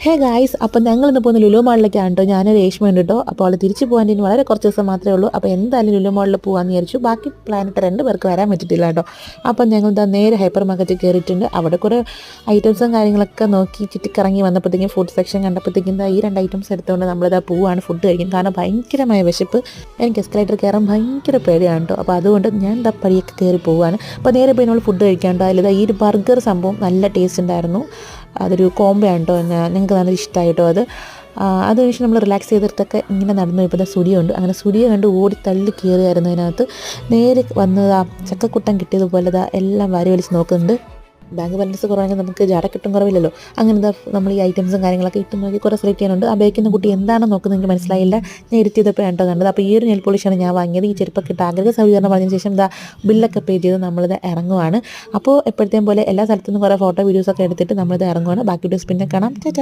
Hey guys, അപ്പോൾ ഞങ്ങൾ ഇന്ന് പോകുന്ന ലുലു മാളിലേക്കാണ് കേട്ടോ. ഞാൻ രേഷ്മ ഉണ്ട് കേട്ടോ. അപ്പോൾ അവൾ തിരിച്ചു പോകാൻ ഇനി വളരെ കുറച്ച് ദിവസം മാത്രമേ ഉള്ളൂ. അപ്പോൾ എന്തായാലും ലുലു മാളിൽ പോകാമെന്ന് വിചാരിച്ചു. ബാക്കി പ്ലാനിട്ട് 2 പേർക്ക് വരാൻ പറ്റിയിട്ടില്ല കേട്ടോ. അപ്പോൾ ഞങ്ങൾ ഇതാ നേരെ ഹൈപ്പർ മാർക്കറ്റിൽ കയറിയിട്ടുണ്ട്. അവിടെ കുറേ ഐറ്റംസും കാര്യങ്ങളൊക്കെ നോക്കി ചുറ്റിക്കറങ്ങി വന്നപ്പോഴത്തേക്കും ഫുഡ് സെക്ഷൻ കണ്ടപ്പോഴത്തേക്കും ഈ 2 ഐറ്റംസ് എടുത്തുകൊണ്ട് നമ്മളിതാ പോവാണ് ഫുഡ് കഴിക്കും. കാരണം ഭയങ്കരമായ വിശപ്പ്. എനിക്ക് എസ്കലേറ്റർ കയറാൻ ഭയങ്കര പേടിയാണ് കേട്ടോ. അപ്പോൾ അതുകൊണ്ട് ഞാൻ ഇതാ പടിയൊക്കെ കയറി പോവാണ്. അപ്പോൾ നേരെ പോയി നമ്മൾ ഫുഡ് കഴിക്കാണ്ടോ. അതിലിതാ ഈ ഒരു ബർഗർ സംഭവം നല്ല ടേസ്റ്റ് ഉണ്ടായിരുന്നു. അതൊരു കോംബോ ആണ് കേട്ടോ. ഞങ്ങൾക്ക് നല്ല ഇഷ്ടമായി കേട്ടോ അത്. അതിനുശേഷം നമ്മൾ റിലാക്സ് ചെയ്തിട്ടൊക്കെ ഇങ്ങനെ നടന്നു. ഇപ്പോൾ സ്റ്റുഡിയോ ഉണ്ട്. അങ്ങനെ സ്റ്റുഡിയോ കണ്ട് ഓടി തള്ളി കയറിയായിരുന്നു. അതിനകത്ത് നേരെ വന്നതാ ചക്കക്കുട്ടൻ കിട്ടിയതുപോലെ എല്ലാം വാരി വലിച്ച് നോക്കുന്നുണ്ട്. ബാങ്ക് ബാലൻസ് കുറവാണെങ്കിൽ നമുക്ക് ജാട കിട്ടും കുറവില്ലല്ലോ. അങ്ങനത്തെ നമ്മൾ ഈ ഐറ്റംസും കാര്യങ്ങളൊക്കെ ഇട്ട് നോക്കി കുറേ സെലക്ട് ചെയ്യാനുണ്ട്. ആ ബേക്കുന്ന കുട്ടി എന്താണെന്ന് നോക്കുന്നത് എനിക്ക് മനസ്സിലായില്ല. ഞാൻ ഇരുത്തിയതപ്പോൾ കേട്ടോ കണ്ടത്. അപ്പോൾ ഈ ഒരു നെയിൽ പോളിഷാണ് ഞാൻ വാങ്ങിയത്. ഈ ചെരുപ്പൊക്കെ ഇട്ട് ആഗ്രഹ സൗകര്യം പറഞ്ഞതിന് ശേഷം ബില്ലൊക്കെ പേ ചെയ്ത് നമ്മളിത് ഇറങ്ങുവാണ്. അപ്പോൾ എപ്പോഴത്തേയും പോലെ എല്ലാ സ്ഥലത്തുനിന്നും കുറേ ഫോട്ടോ വീഡിയോസൊക്കെ എടുത്തിട്ട് നമ്മളിത് ഇറങ്ങുവാണ്. ബാക്കി വീഡിയോസ് പിന്നെ കാണാം.